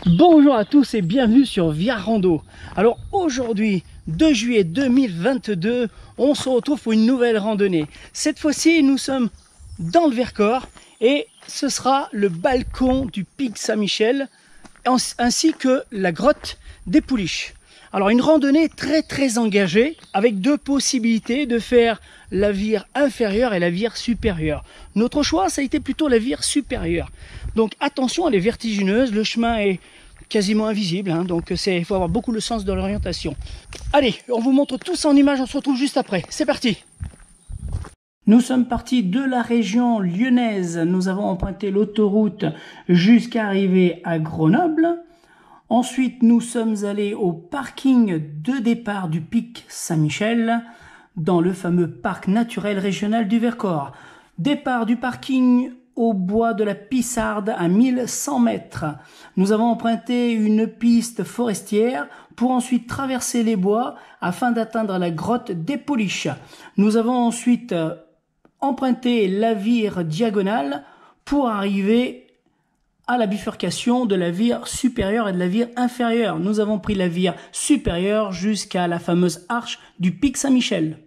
Bonjour à tous et bienvenue sur Via Rando. Alors aujourd'hui, 2 juillet 2022, on se retrouve pour une nouvelle randonnée. Cette fois-ci, nous sommes dans le Vercors et ce sera le balcon du pic Saint-Michel ainsi que la grotte des Pouliches. Alors une randonnée très engagée avec deux possibilités de faire la vire inférieure et la vire supérieure. Notre choix, ça a été plutôt la vire supérieure. Donc attention, elle est vertigineuse, le chemin est quasiment invisible, hein, donc il faut avoir beaucoup le sens de l'orientation. Allez, on vous montre tout ça en images, on se retrouve juste après. C'est parti! Nous sommes partis de la région lyonnaise, nous avons emprunté l'autoroute jusqu'à arriver à Grenoble. Ensuite, nous sommes allés au parking de départ du pic Saint-Michel, dans le fameux parc naturel régional du Vercors. Départ du parking au bois de la Pissarde à 1100 mètres. Nous avons emprunté une piste forestière pour ensuite traverser les bois afin d'atteindre la grotte des Pouliches. Nous avons ensuite emprunté la vire diagonale pour arriver à la bifurcation de la vire supérieure et de la vire inférieure. Nous avons pris la vire supérieure jusqu'à la fameuse arche du pic Saint-Michel.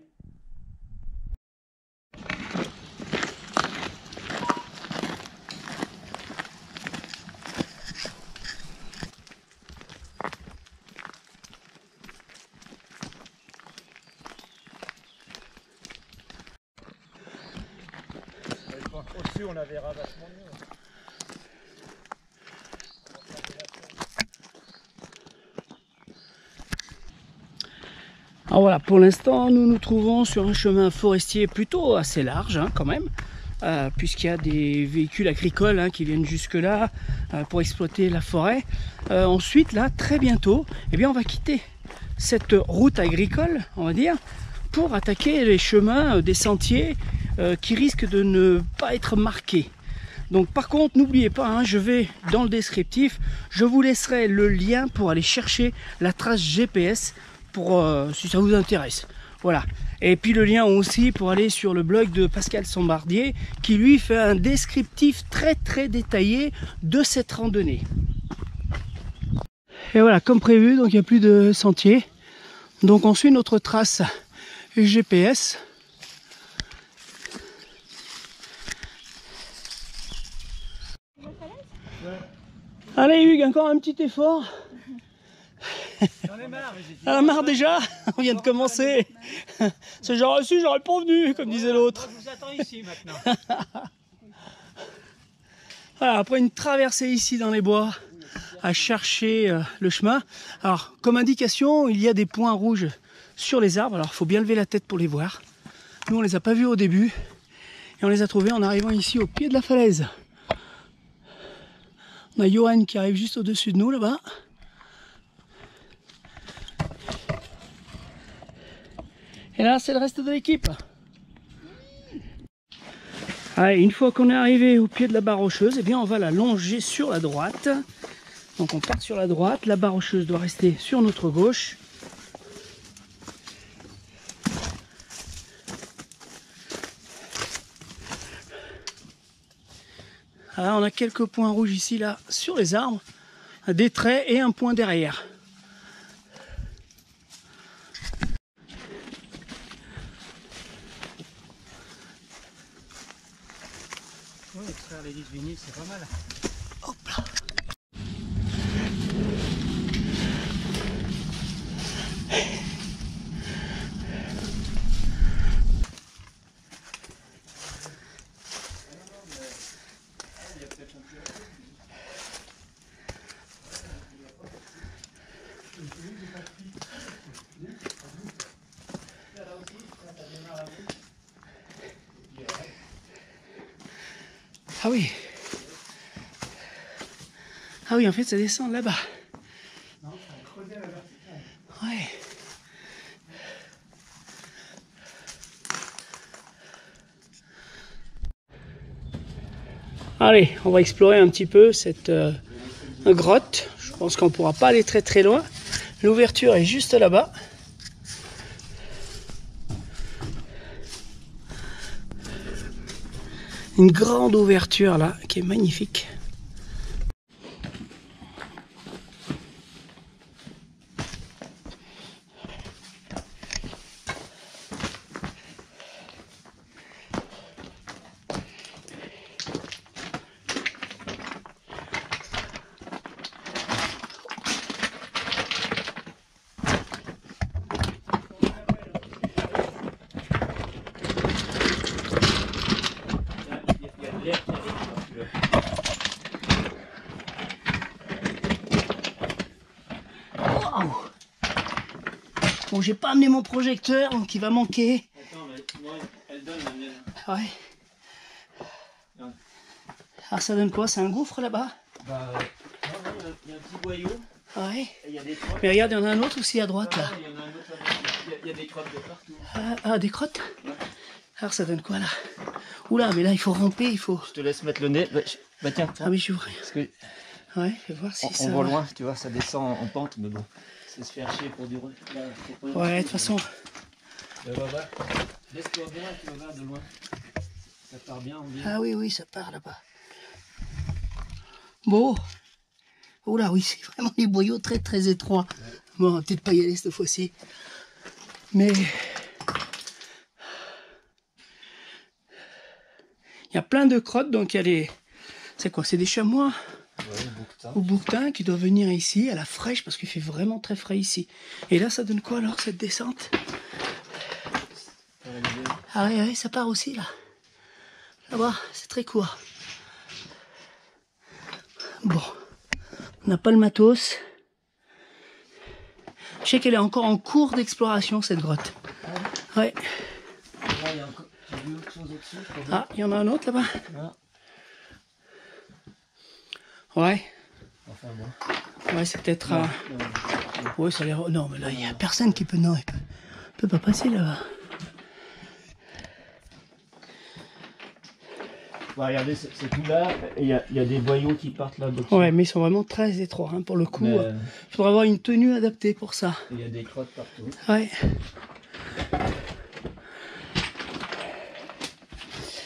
Au-dessus, on la verra vachement mieux. Alors voilà, pour l'instant, nous nous trouvons sur un chemin forestier plutôt assez large, hein, quand même, puisqu'il y a des véhicules agricoles hein, qui viennent jusque-là pour exploiter la forêt. Ensuite, là, très bientôt, eh bien, on va quitter cette route agricole, on va dire, pour attaquer les chemins des sentiers qui risquent de ne pas être marqués. Donc par contre, n'oubliez pas, hein, je vais dans le descriptif, je vous laisserai le lien pour aller chercher la trace GPS pour si ça vous intéresse. Voilà. Et puis le lien aussi pour aller sur le blog de Pascal Sambardier qui lui fait un descriptif très détaillé de cette randonnée. Et voilà, comme prévu, donc il n'y a plus de sentier. Donc on suit notre trace GPS. Allez Hugues, encore un petit effort. J'en ai marre, mais j'ai dit. Ah, marre déjà. On vient de commencer. C'est genre reçu, j'aurais pas venu, comme disait l'autre. Je vous attends ici maintenant. Voilà, après une traversée ici dans les bois, à chercher le chemin. Alors, comme indication, il y a des points rouges sur les arbres. Alors, il faut bien lever la tête pour les voir. Nous, on les a pas vus au début. Et on les a trouvés en arrivant ici au pied de la falaise. On a Johan qui arrive juste au-dessus de nous là-bas. Et là, c'est le reste de l'équipe. Allez, une fois qu'on est arrivé au pied de la barre rocheuse, eh bien, on va la longer sur la droite. Donc on part sur la droite, la barre rocheuse doit rester sur notre gauche. Alors, on a quelques points rouges ici, là, sur les arbres, des traits et un point derrière. Oui, extraire les 10 vinyles, c'est pas mal. Hop là. Ah oui. Ah oui, en fait, ça descend là-bas. Non, ça a creusé la verticale. Ouais. Allez, on va explorer un petit peu cette grotte. Je pense qu'on ne pourra pas aller très loin. L'ouverture est juste là-bas. Une grande ouverture là, qui est magnifique. Bon, j'ai pas amené mon projecteur, donc il va manquer. Attends, mais moi, elle donne la mienne. Ouais. Alors ça donne quoi? C'est un gouffre là-bas? Bah, non, il y a un petit boyau. Ouais. Et il y a des crottes. Mais regarde, il y en a un autre aussi à droite là. Il y en a un autre là-bas. Il y a des crottes de partout. Ah, des crottes? Ouais. Alors ça donne quoi là? Oula, mais là il faut ramper, il faut... Je te laisse mettre le nez. Bah tiens, Ah oui, j'ouvre. parce que Ouais, fais voir si ça on voit va. loin, tu vois, ça descend en pente, mais bon, c'est se faire chier pour du là, Ouais, de toute façon... Va voir. Laisse-toi bien, tu vas voir de loin. Ça part bien, on dit. Ah oui, oui, ça part là-bas. Bon. Oula, oui, c'est vraiment des boyaux très très étroits. Ouais. Bon, on va peut-être pas y aller cette fois-ci. Mais... il y a plein de crottes, donc il y a des... C'est quoi? C'est des chamois ou bouquetins qui doivent venir ici à la fraîche parce qu'il fait vraiment très frais ici. Et là, ça donne quoi alors, cette descente? Ah oui, oui, ça part aussi là. Là-bas, c'est très court. Bon, on n'a pas le matos. Je sais qu'elle est encore en cours d'exploration, cette grotte. Ouais. Ah, il y en a un autre là-bas. Ouais. Enfin bon. Ouais, c'est peut-être un... Ouais, ça a l'air... Non, mais là, il n'y a personne qui peut... Non, il peut pas passer là-bas. Bah, regardez, c'est tout là, il y a des boyaux qui partent là. Ouais, mais ils sont vraiment très étroits, hein, pour le coup. Il faudra avoir une tenue adaptée pour ça. Il y a des crottes partout. Ouais.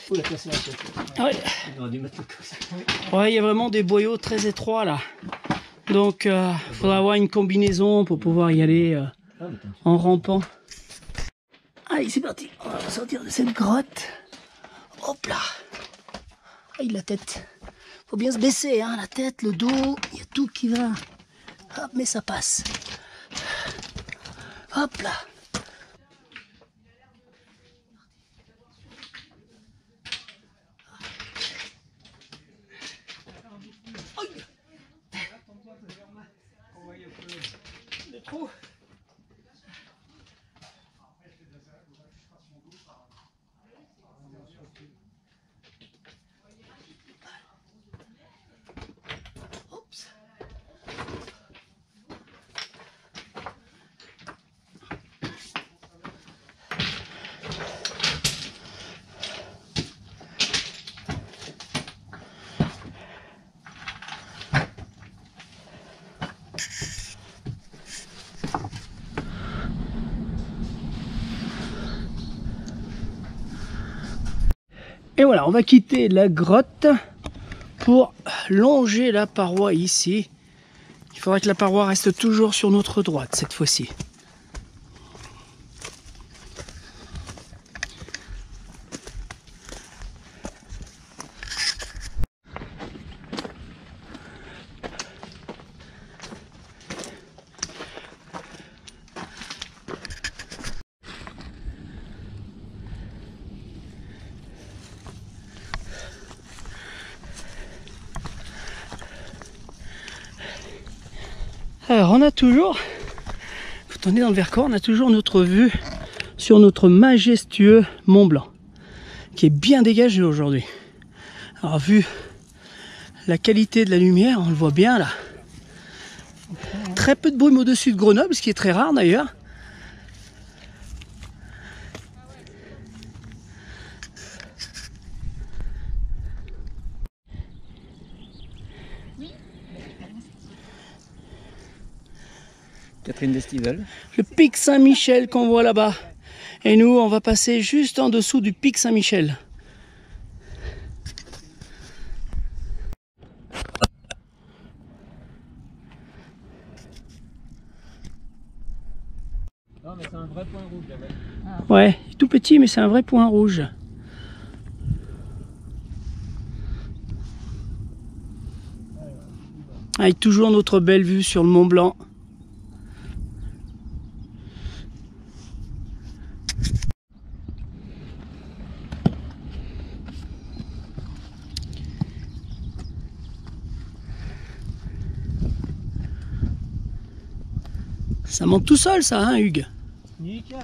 Faut la casser un peu. Ouais. On aurait dû mettre le casser. Ouais, il y a vraiment des boyaux très étroits là. Donc, il faudra avoir une combinaison pour pouvoir y aller en rampant. Allez, c'est parti. On va sortir de cette grotte. Hop là. Aïe, la tête. Faut bien se baisser, hein, la tête, le dos, il y a tout qui va. Hop, mais ça passe. Hop là. Le trou. Et voilà, on va quitter la grotte pour longer la paroi ici. Il faudra que la paroi reste toujours sur notre droite cette fois-ci. Alors on a toujours, quand on est dans le Vercors, on a toujours notre vue sur notre majestueux Mont Blanc, qui est bien dégagé aujourd'hui. Alors vu la qualité de la lumière, on le voit bien là. Très peu de brume au-dessus de Grenoble, ce qui est très rare d'ailleurs. Catherine d'Estival. Le pic Saint-Michel qu'on voit là-bas. Et nous, on va passer juste en dessous du pic Saint-Michel. Non, mais c'est un vrai point rouge là-bas. Ouais, tout petit, mais c'est un vrai point rouge. Avec toujours notre belle vue sur le Mont Blanc. Ça monte tout seul, ça, hein, Hugues? Nickel.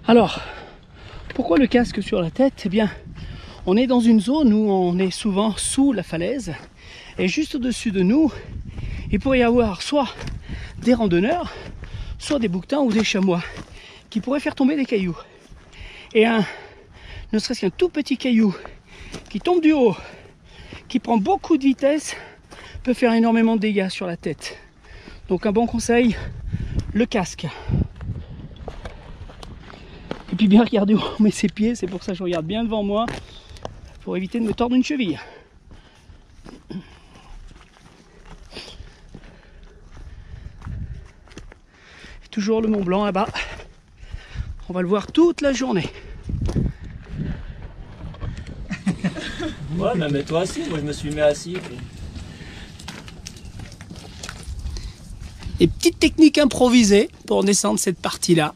Alors, pourquoi le casque sur la tête? Eh bien, on est dans une zone où on est souvent sous la falaise et juste au-dessus de nous, il pourrait y avoir soit des randonneurs, soit des bouquetins ou des chamois qui pourraient faire tomber des cailloux. Et ne serait-ce qu'un tout petit caillou qui tombe du haut, qui prend beaucoup de vitesse, peut faire énormément de dégâts sur la tête. Donc un bon conseil, le casque. Et puis bien regarder où on met ses pieds, c'est pour ça que je regarde bien devant moi, pour éviter de me tordre une cheville. Et toujours le Mont Blanc là-bas, on va le voir toute la journée. Ouais, mais mets-toi assis, moi je me suis mis assis. Puis... Des petites techniques improvisées pour descendre cette partie-là.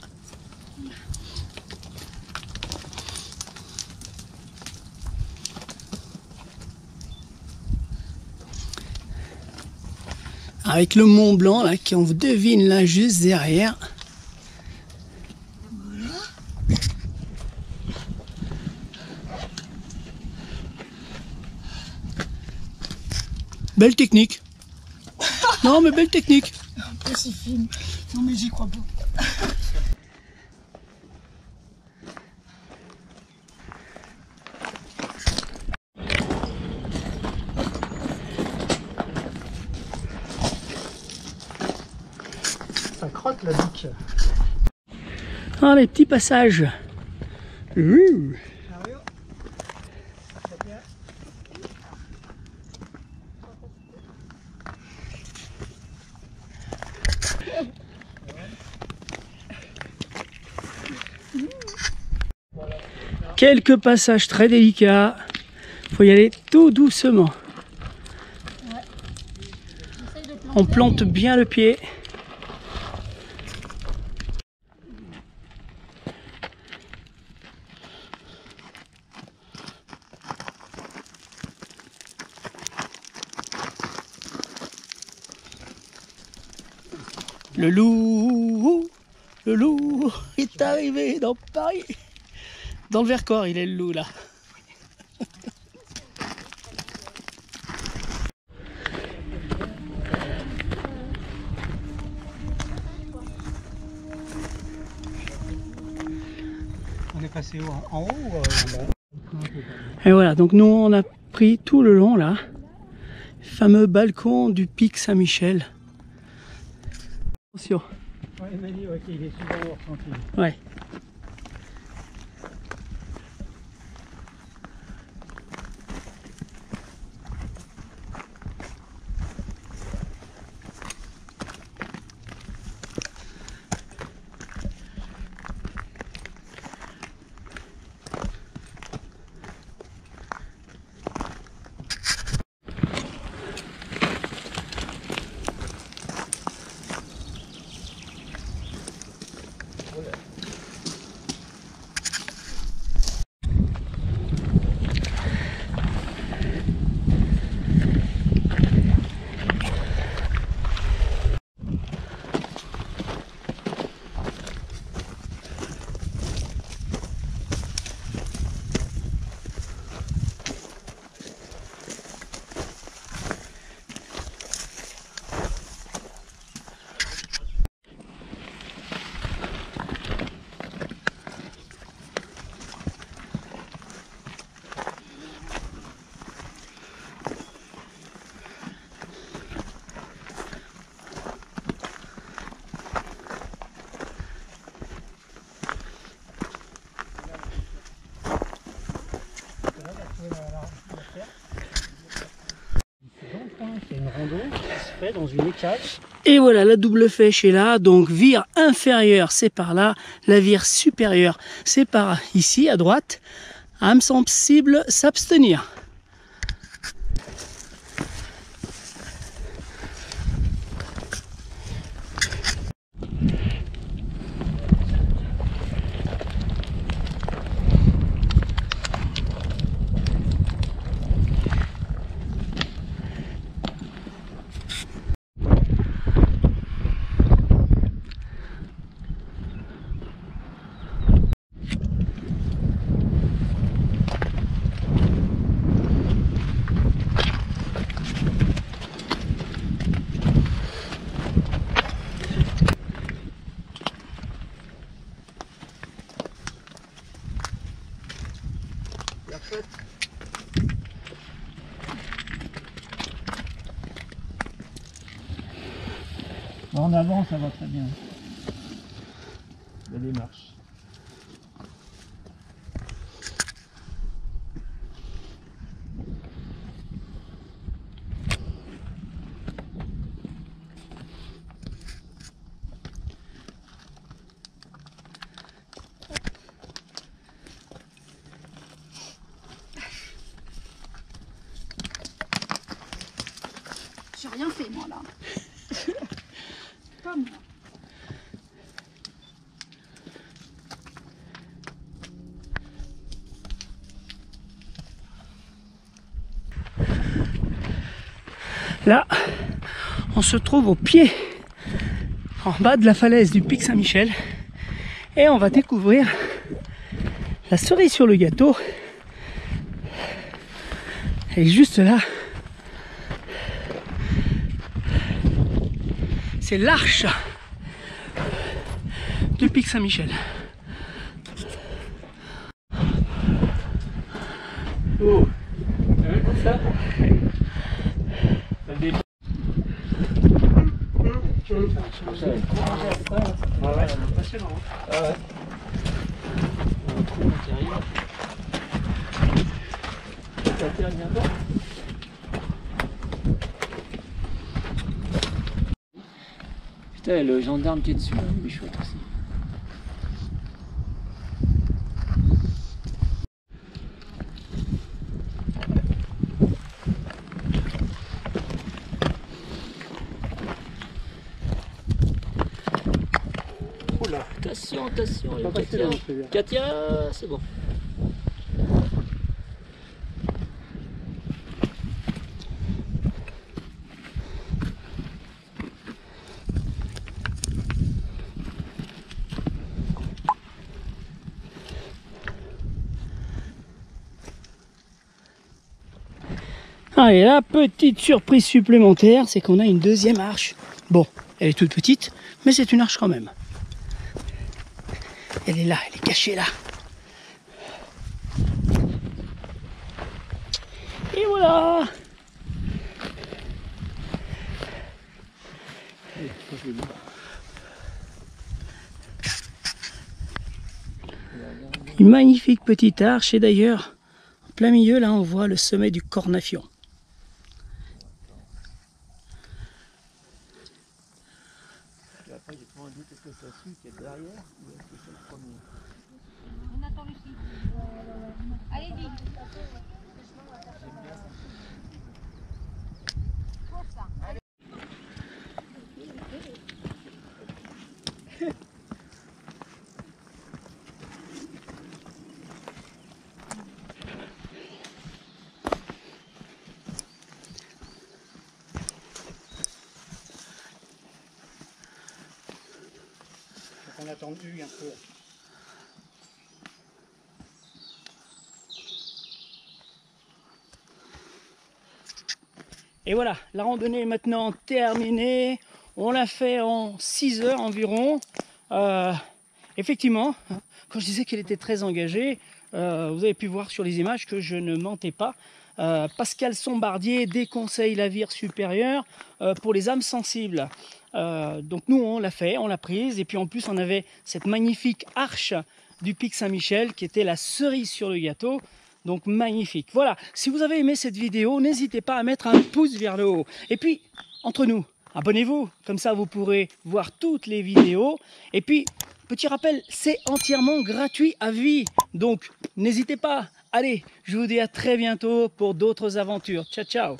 Avec le Mont Blanc là, qu'on devine là juste derrière. Belle technique. Non mais belle technique. C'est fine. Non mais j'y crois pas. Ça crotte la bique. Ah, les petits passages. Quelques passages très délicats. Il faut y aller tout doucement. On plante bien le pied. Le loup est arrivé dans Paris. Dans le Vercors, il est le loup là. On est passé en haut ou en bas? Et voilà, donc nous on a pris tout le long là, fameux balcon du pic Saint-Michel. Attention. Ouais, il m'a dit qu'il est super lourd, tranquille. Ouais. C'est une rando qui se fait dans une écaille. Et voilà, la double flèche est là. Donc vire inférieure, c'est par là. La vire supérieure, c'est par ici, à droite. Âme sensible, s'abstenir. En avant, ça va très bien. La démarche. J'ai rien fait moi là. Pas moi. Là, on se trouve au pied, en bas de la falaise du pic Saint-Michel, et on va découvrir la cerise sur le gâteau. Elle est juste là. C'est l'arche du pic Saint-Michel. Oh, comme ça. Putain, le gendarme qui est dessus, il est chouette aussi. Oula. Attention, attention, Pas passer Katia. loin, celui-là. Katia, c'est bon. Allez, la petite surprise supplémentaire, c'est qu'on a une deuxième arche. Bon, elle est toute petite, mais c'est une arche quand même. Elle est là, elle est cachée là. Et voilà. Une magnifique petite arche, et d'ailleurs, en plein milieu, là, on voit le sommet du Cornafion. Après, j'ai pas un doute, est-ce que c'est celui qui est derrière ou est-ce que c'est le premier? On attend Lucie. Allez, vite. On a attendu un peu. Et voilà, la randonnée est maintenant terminée. On l'a fait en 6 heures environ. Effectivement, quand je disais qu'elle était très engagée, vous avez pu voir sur les images que je ne mentais pas. Pascal Sombardier déconseille la vire supérieure pour les âmes sensibles. Donc nous, on l'a fait, on l'a prise. Et puis en plus, on avait cette magnifique arche du pic Saint-Michel qui était la cerise sur le gâteau. Donc magnifique. Voilà, si vous avez aimé cette vidéo, n'hésitez pas à mettre un pouce vers le haut. Et puis, entre nous, abonnez-vous, comme ça vous pourrez voir toutes les vidéos. Et puis, petit rappel, c'est entièrement gratuit à vie. Donc, n'hésitez pas. Allez, je vous dis à très bientôt pour d'autres aventures. Ciao, ciao.